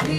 Ni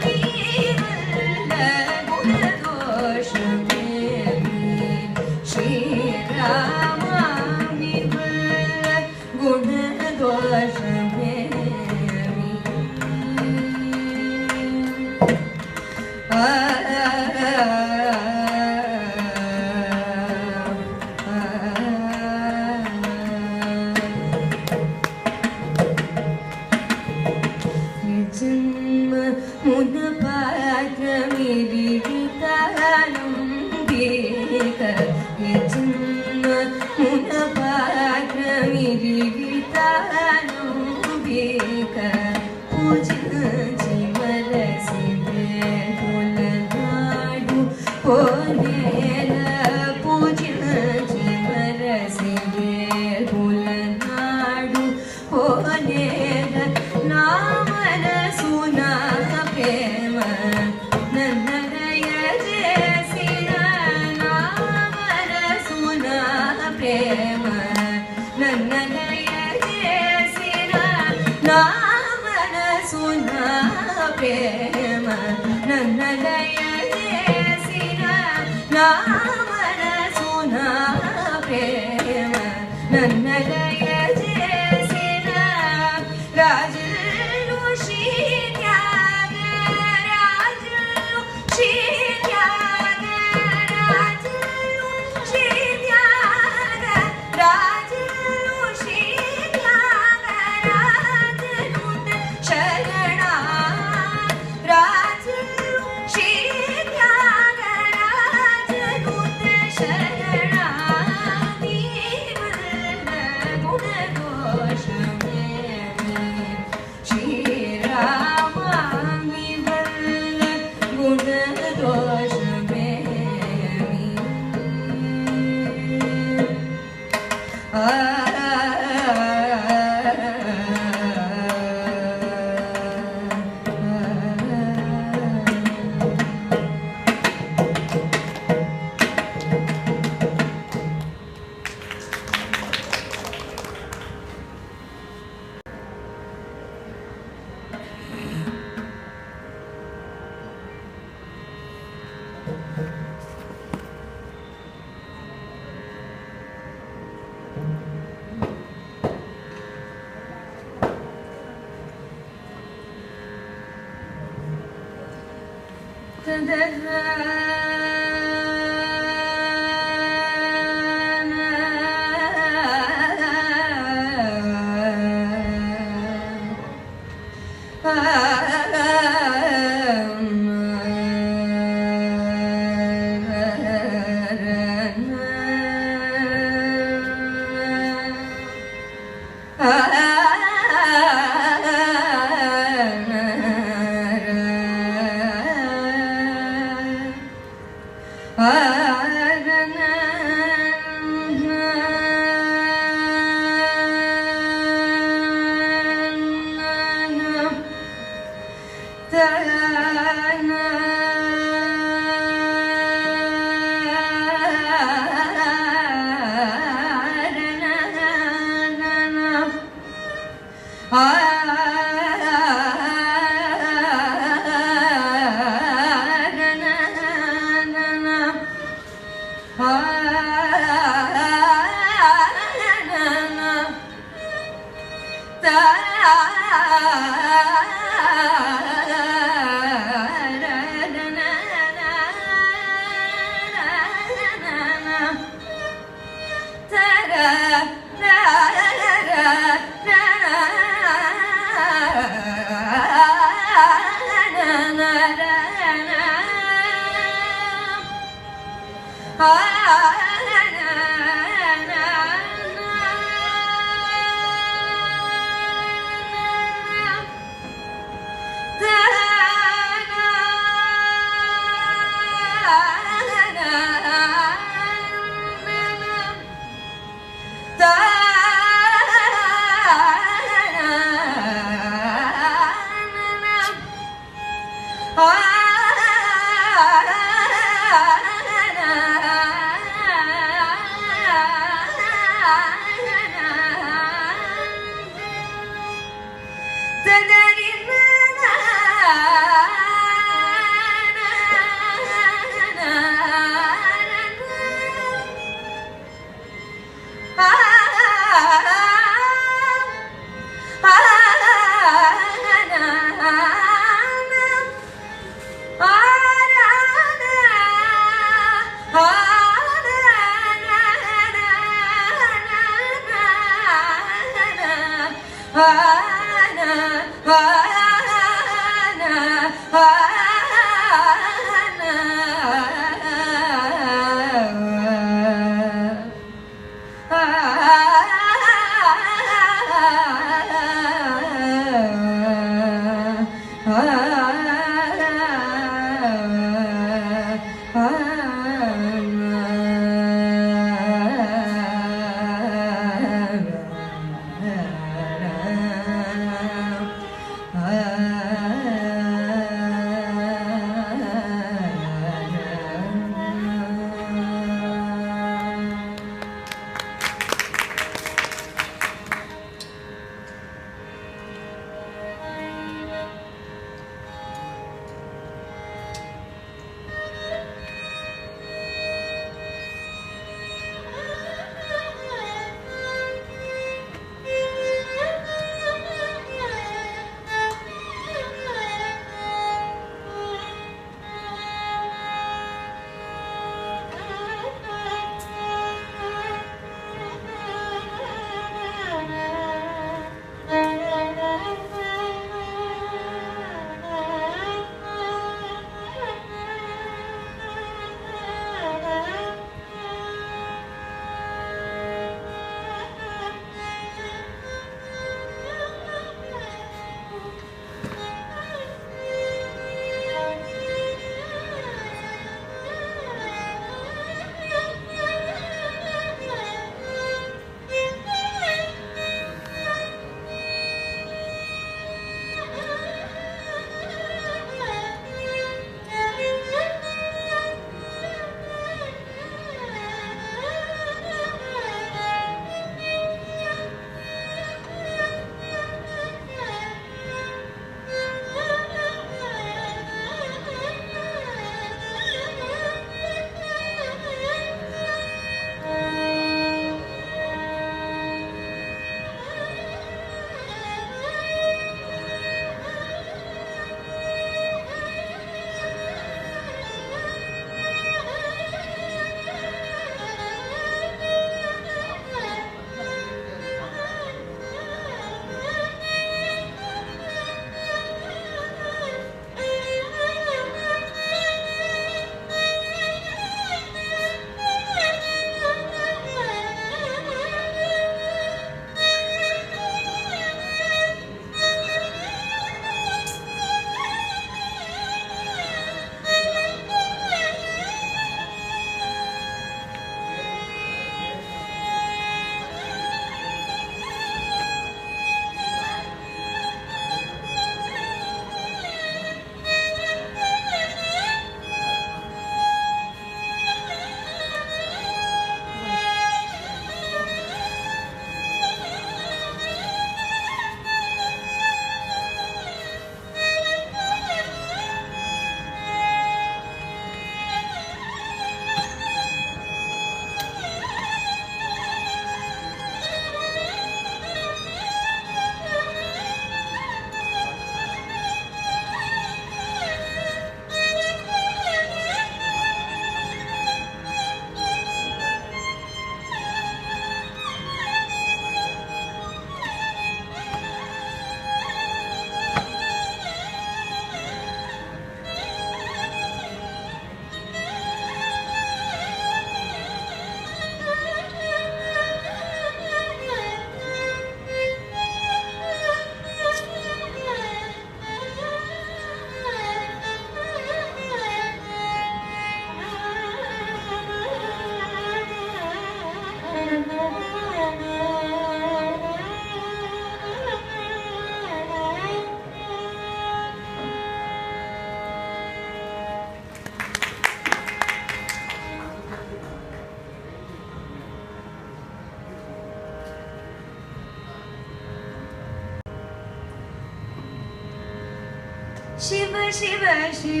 Shiva ಶಿವಯನರಾದ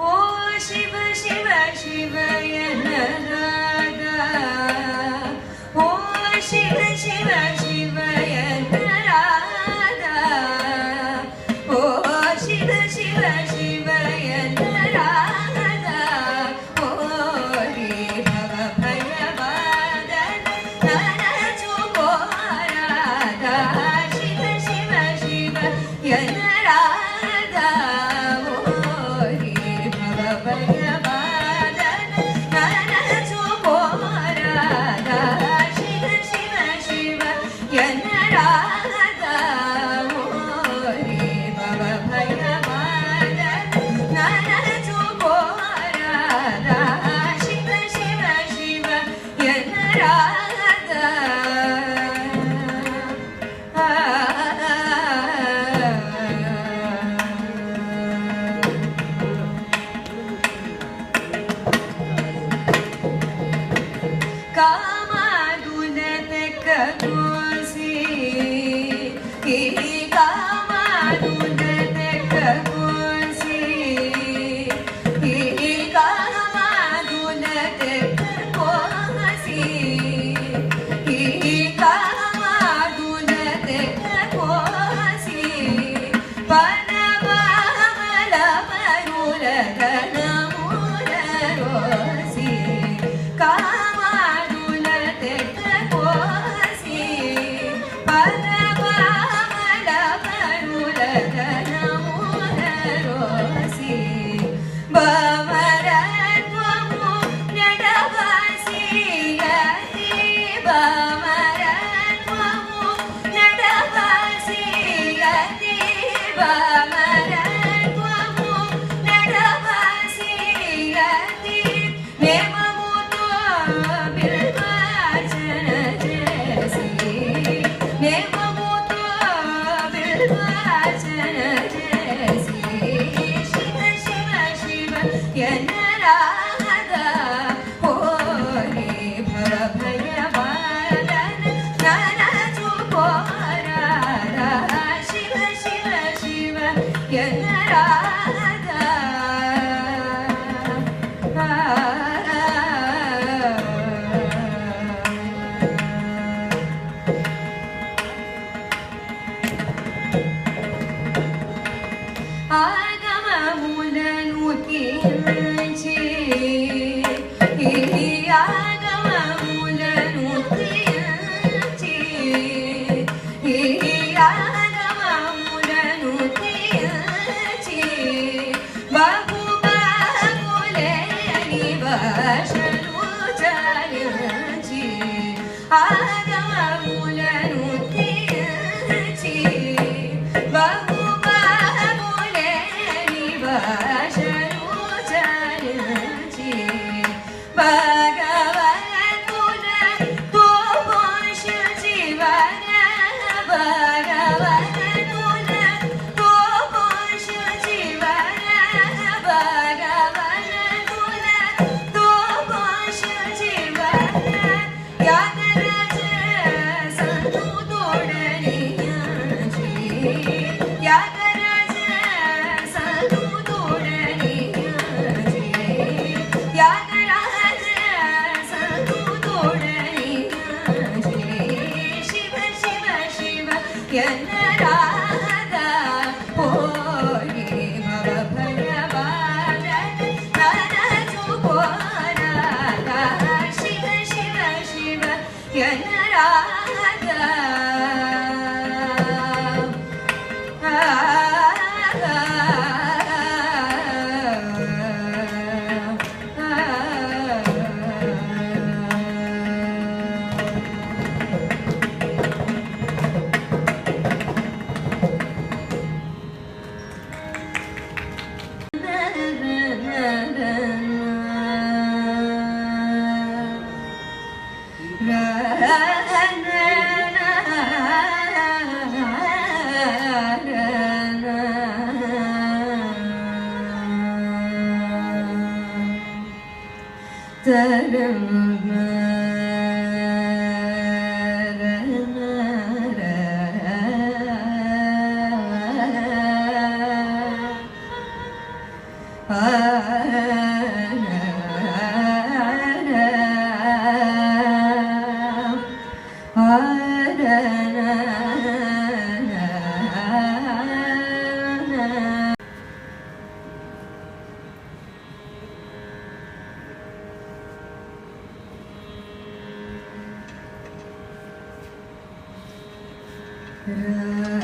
ಓ ಶಿವ ಶಿವ ಶಿವಯನರಾದ ಓ ಶಿವ ಶಿವ ಶಿವಯನರಾದ ಓ ಶಿವ ಶಿವ ಶಿವಯನರಾದ ಓ ಹರಿ ಭವ ಭಯವಾದನ ನರಚು ಗೋರಾದ ಶಿವ ಶಿವ ಶಿವ ಯನರಾದ ಓ ಹರಿ ಭವ ಭಯವಾದನ ನರಚು ಗೋರಾದ ಶಿವ ಶಿವ ಶಿವ ಯನರಾದ ಓ ಹರಿ ಭವ ಭಯವಾದನ ನರಚು ಗೋರಾದ ಶಿವ ಶಿವ ಶಿವ ಯನರಾದ ಕಾಮದುನತೆ ಕಗೋಸಿ ಕಾಮದುನತೆ ಕಗೋಸಿ ಕಾಮದುನತೆ ಕಗೋಸಿ ಕಾಮದುನತೆ ಕಗೋಸಿ ಪರಮಮಲ ಮರುಲದ ನಮೂಲರೋಸಿ ಕಾಮದುನತೆ ಕಗೋಸಿ ಪರಮಮಲ ಮರುಲದ ನಮೂಲರೋಸಿ ಬಮರತ್ವಮು ನಡವಾಸಿ ಯತಿ ಬಮರತ್ವಮು ನಡವಾಸಿ ಯತಿ ಬಮರತ್ವಮು ನಡವಾಸಿ ಯತಿ ನೇಮಮುತು ಬಿಲ್ವಾಚನ ಜೇಸಿ ನೇಮಮುತು ಬಿಲ್ವಾಚನ ಜೇಸಿ ಶಿವ ಶಿವ ಶಿವ ಯನರಾದ ಓ ಹರಿ ಭವ ಭಯವಾದನ ನರಚು ಗೋರಾದ ಶಿವ ಶಿವ ಶಿವ ಯನರಾದ ಆಗಮ ಮೂಲನು ತೀರ್ಚಿ ಆಗಮ ಮೂಲನು ತೀರ್ಚಿ ಆಗಮ ಮೂಲನು ತೀರ್ಚಿ ಬಹು ಬಾಗುಲೆ ನಿವಶನು ಚಾರ್ಚಿ ಆಗಮ ಮೂಲನು ತೀರ್ಚಿ ಬಹು ಬಾಗುಲೆ ನಿವಶನು ಚಾರ್ಚಿ ಭಗವತುನ ತೋಪುಷ ಜೀವನ ಭಗವತುನ ತೋಪುಷ ಜೀವನ ಭಗವತುನ ತೋಪುಷ ಜೀವನ ಯಾಗರಾಜ ಸಂತು ತೋಡನಿಯಾಜಿ ಯಾಗರಾಜ ಸಂತು ತೋಡನಿಯಾಜಿ ಯಾಗರಾಜ ಸಂತು ತೋಡನಿಯಾಜಿ ಶಿವ ಶಿವ ಶಿವ ಯನರಾದ ಓ ಹರಿ ಭವ ಭಯವಾದನ ನರಚು ಗೋರಾದ ಶಿವ ಶಿವ ಶಿವ ಯನರಾದ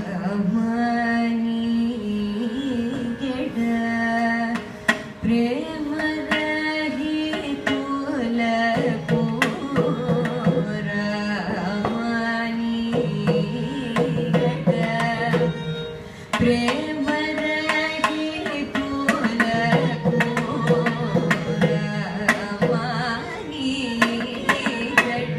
ರಾಮನಿ ಗೆಡ ಪ್ರೇಮ ರಹಿತು ಲಪೂರ ರಾಮನಿ ಗೆಡ ಪ್ರೇಮ ರಹಿತು ಲಪೂರ ರಾಮನಿ ಗೆಡ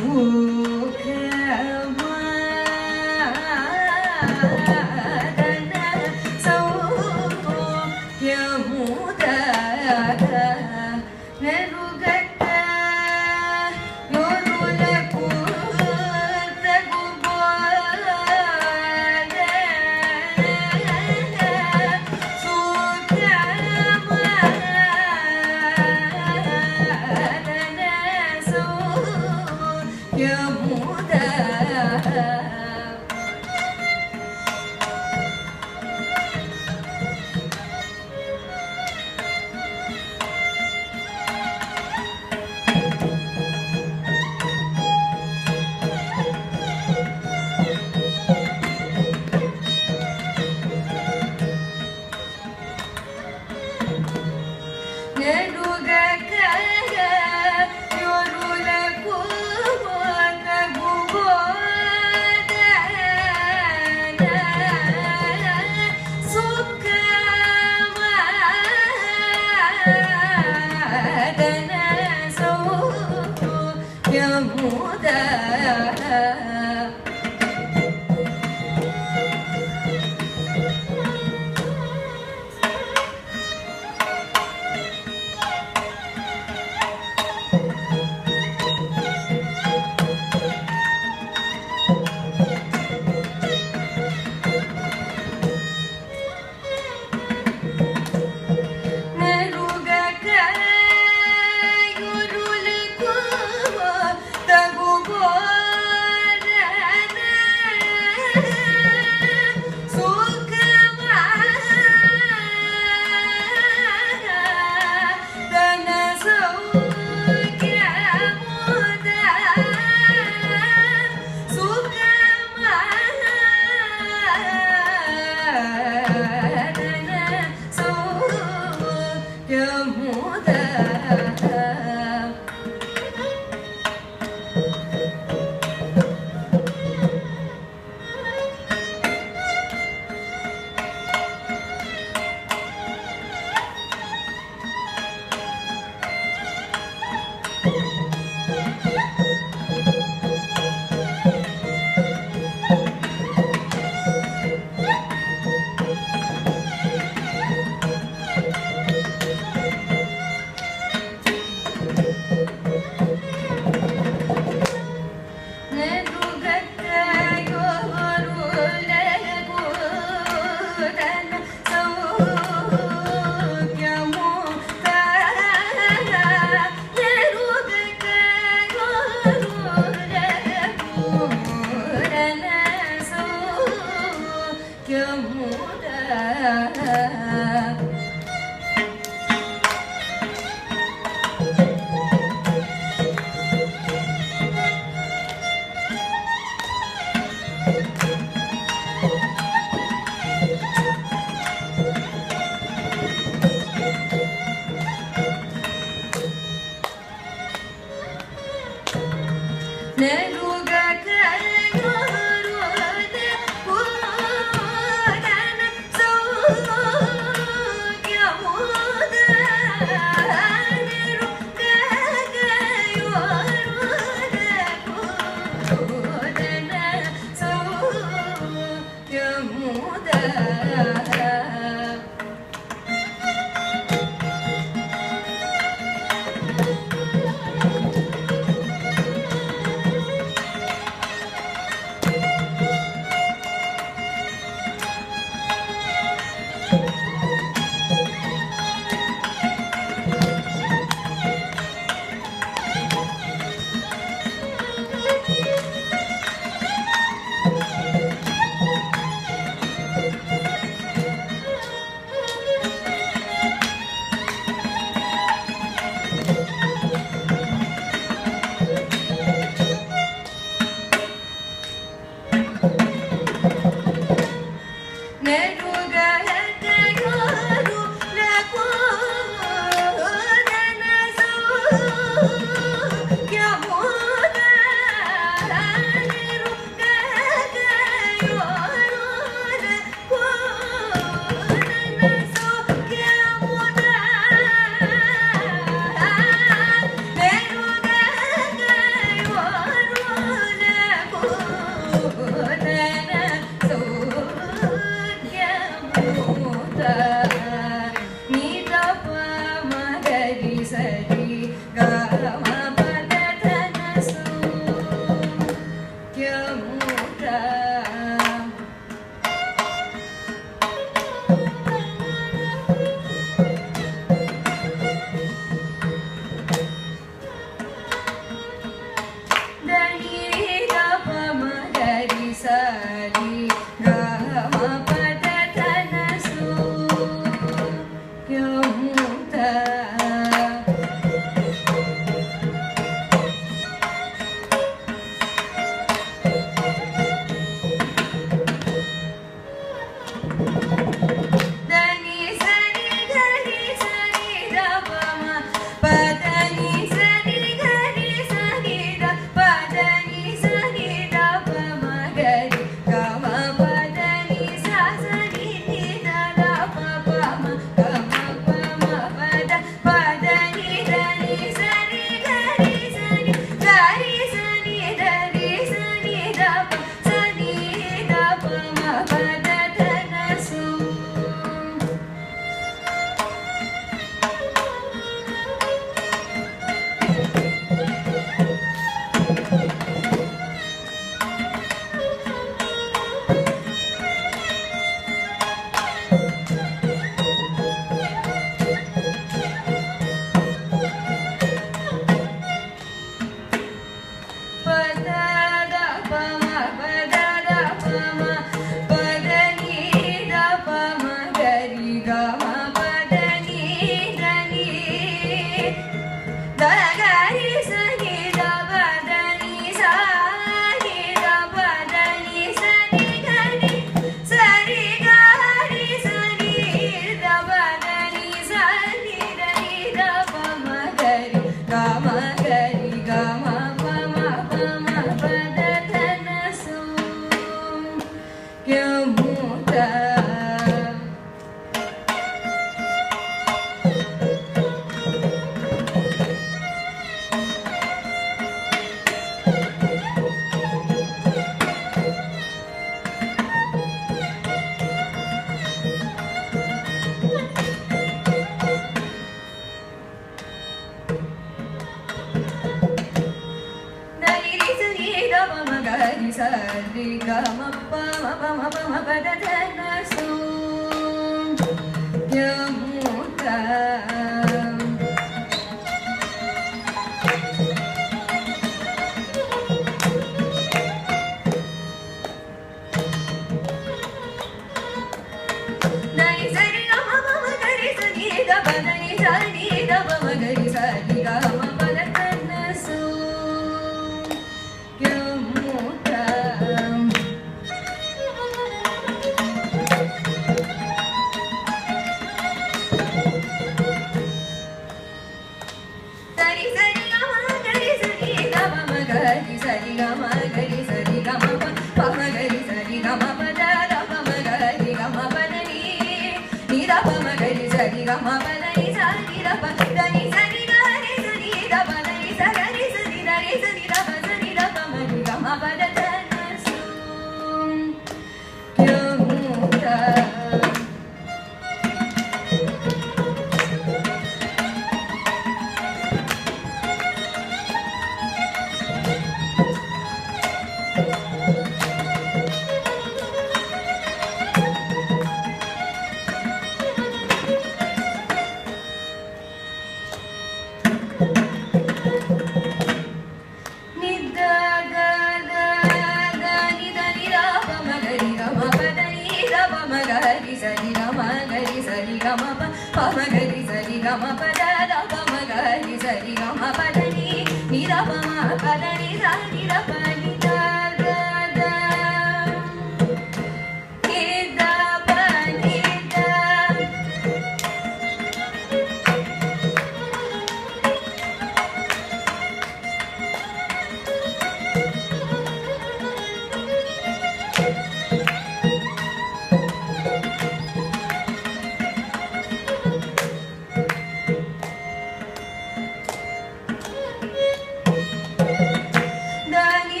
ದಾನಿ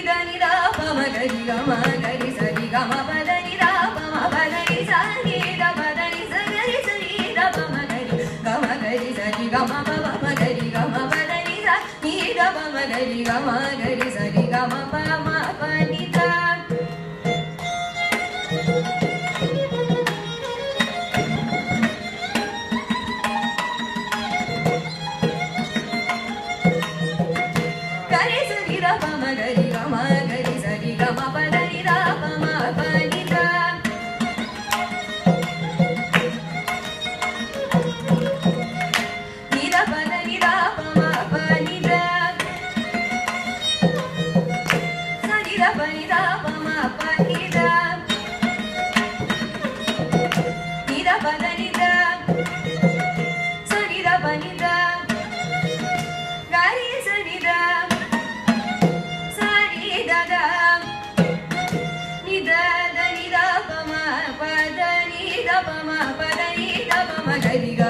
ಗರಿ ಗಮ ಗರಿ ಸರಿ ಗಮ ಪ ಮ ಪ ನಿ ದ ಗರಿ ಸರಿ ದ ಪ ಮ ಗರಿ ಗಮ ಗರಿ ಸರಿ ಗಮ ಪ ದ ನಿ ದ ಪ ಮ ಪ ನಿ ದ ನಿ ದ ಪ ದ ನಿ ದ ಪ ಮ ಪ ನಿ ದ ಸ ನಿ ದ ಪ ನಿ ದ ಪ ಮ ಪ ನಿ ದ ನಿ ದ ಪ ದ ನಿ ದ ಸ ನಿ ದ ಪ ನಿ ದ ಗರಿ ಸ ನಿ ದ ಸ ನಿ ದ ದ ನಿ ದ ದ ನಿ ದ ಪ ಮ ಪ ದ ನಿ ದ ಪ ಮ ಪ ದ ನಿ ದ ಪ ಮ ಗರಿ ಗ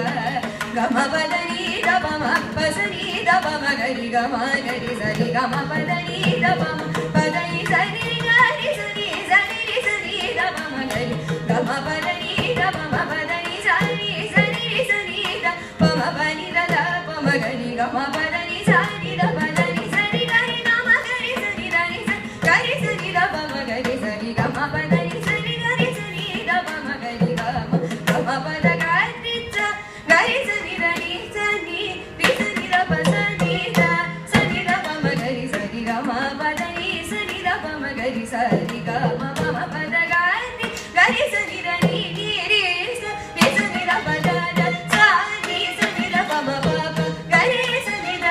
ಗಮ ಪ ದ ನಿ ದ ಪ ಮ ಪ ಸ ನಿ ದ ಪ ಮ ಗರಿ ಗಮ ಗರಿ ಸ ರಿ ಗಮ ಪ ದ ನಿ ದ ಪ ಮ ಪ ದ ನಿ ಸ ನಿ ಗರಿ ಸ ನಿ ಸ ನಿ ರಿ ಸ ನಿ ದ ಪ ಮ ಗರಿ ಗಮ ಪ ದ ನಿ ದ ಪ ಮ ಪ ದ ನಿ ಸ ನಿ ಸ ನಿ ರಿ ಸ ನಿ ದ ಪ ಮ ಪ ನಿ ದ ದ ಪ ಮ ಗರಿ ಗಮ ಪ ದ ನಿ ಸ ನಿ ದ ಪ ದ ನಿ ಸ ರಿ ಗರಿ ಗಮ ಗರಿ ಸ ನಿ ದ ನಿ ಸ ಗರಿ ಸ ನಿ ದ ಪ ಮ ಗರಿ ಸ ರಿ ಗಮ ಪ ದ ನಿ ಸ ರಿ ಗರಿ ಸ ನಿ ದ ಪ ಮ ಗರಿ ಗಮ ಗಮ ಪ ದ ಗರಿ ಸ ಗರಿ ಸ ನಿ ದ ನಿ ಸ ನಿ ರಿ ಸ ನಿ ದ ಪ ಸ ನಿ ದ ಸ ನಿ ದ ಪ ಮ ಗರಿ ಸ ರಿ ಗಮ ಪ ದ ನಿ ಸ ನಿ ದ ಪ ಮ ಗರಿ ಸ ರಿ ಗಮ ಪ ಮ ಪ ದ ಗರಿ ಗರಿ ಸ ನಿ ದ ನಿ ನಿ ರಿ ಸ ನಿ ದ ಪ ದ ದ ಸ ನಿ ಸ ನಿ ದ ಪ ಮ ಪ ಪ ಗರಿ ಸ ನಿ ದ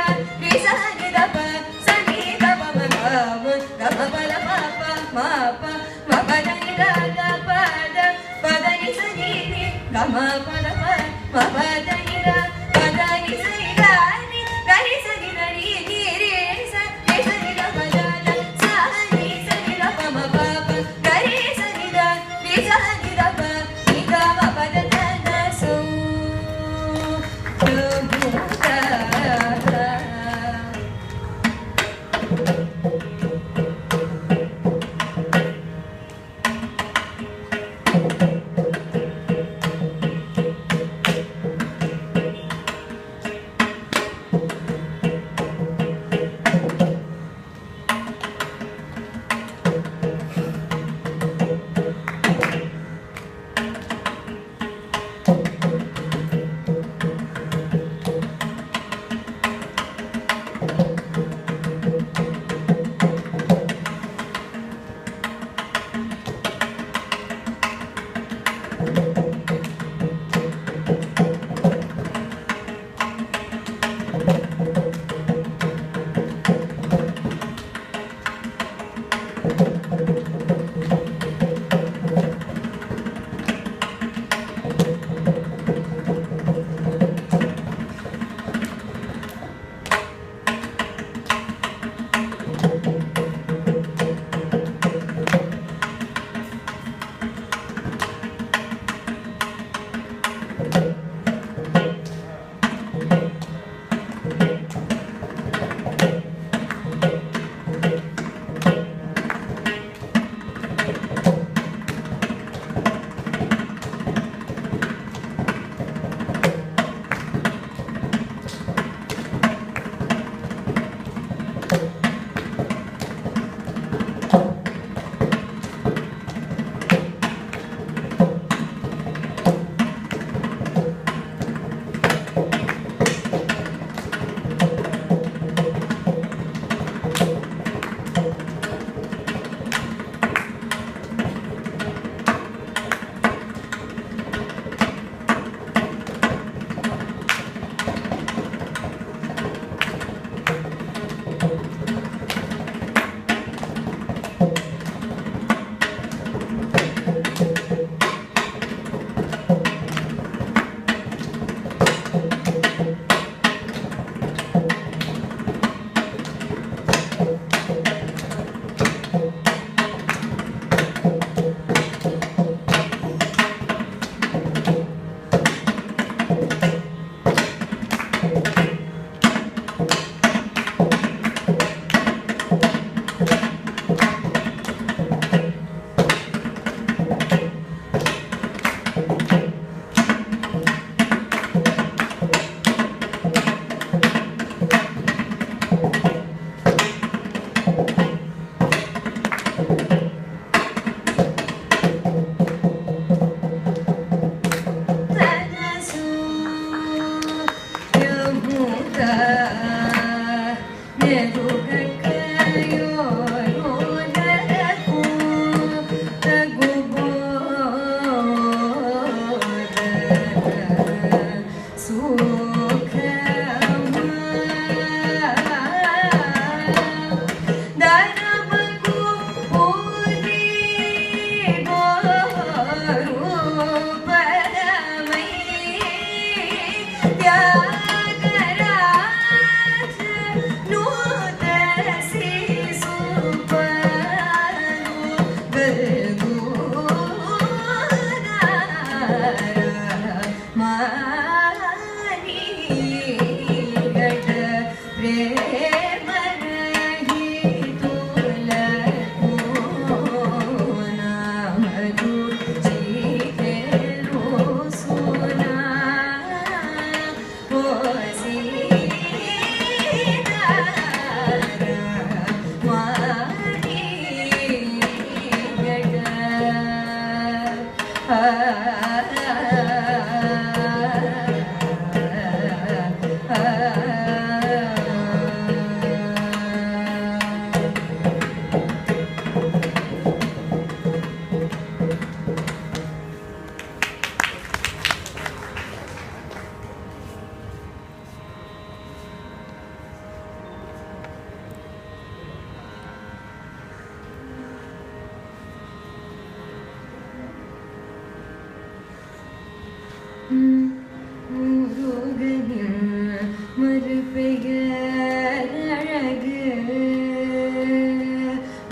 பெயர் அழகு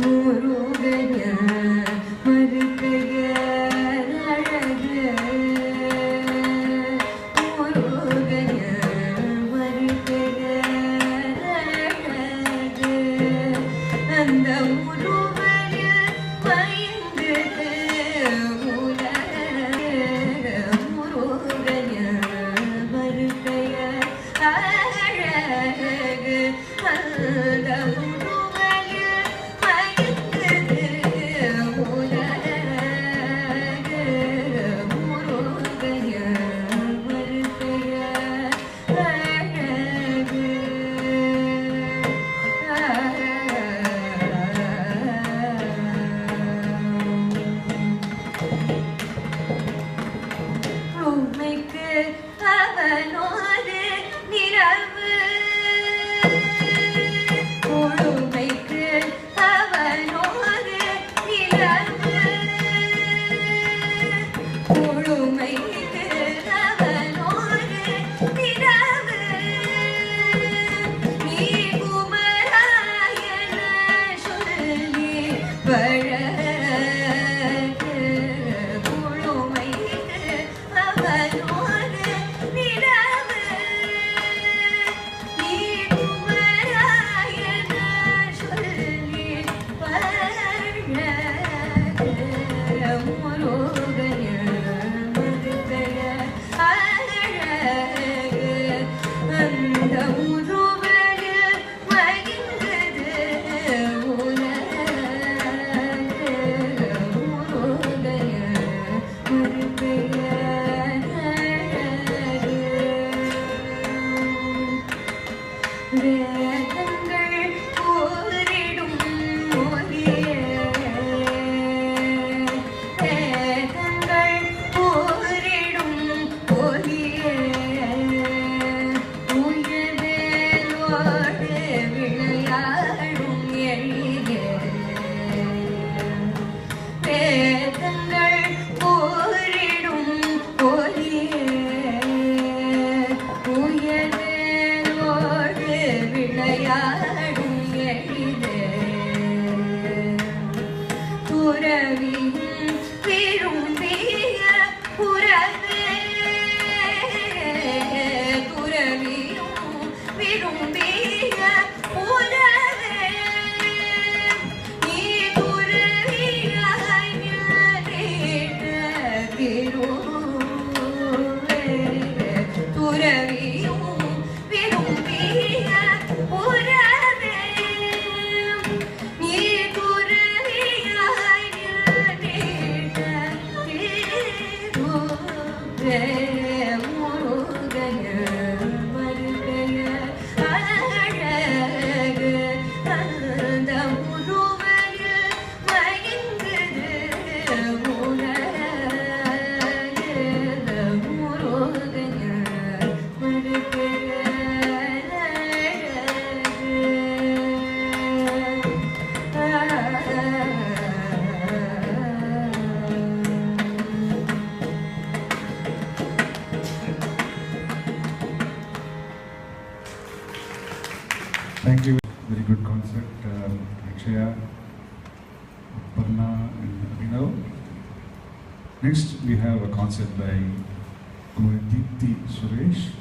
முருகன் மறுபெயர் அழகு முருகன் மறுபெயர் அழகு அந்த முருகனில் பயந்தது உலகு முருகன் மறுபெயர் அழகு அந்த முருகனில் பயந்தது உலகு முருகன் மறுபெயர் அழகு உமைக்கு அவனோடு நிலவு உமைக்கு அவனோடு நிலவு உமைக்கு அவனோடு நிலவு நீ குமராயன சொல்லி பழகு உமைக்கு அவனோடு நிலவு நீ குமராயன சொல்லி பழகு முருகன் மறுபெயர் அழகு அந்த முருகனில் மகிழ்ந்தது உலகு முருகன் மறுபெயர் அழகு வேதங்கள் கூறிடும் மொழியே வேதங்கள் கூறிடும் மொழியே உயர்வேலோடு விளையாடும் எழிலே வேதங்கள் கூறிடும் மொழியே உயர்வேலோடு விளையாடும் எழிலே துறவியும் விரும்பிய புறவே துறவியும் விரும்பிய புறவே நீ துறவியாய் நின்ற திருவே துறவியும் விரும்பிய புறவே நீ துறவியாய் நின்ற திருவே முருகன் மறுபெயர் அழகு அந்த முருகனில் மகிழ்ந்தது உலகு முருகன் மறுபெயர் Thank you. Very good concert, Akshaya, Aparna, and Abhinav. Next, we have a concert by Kumari Deepthi Suresh.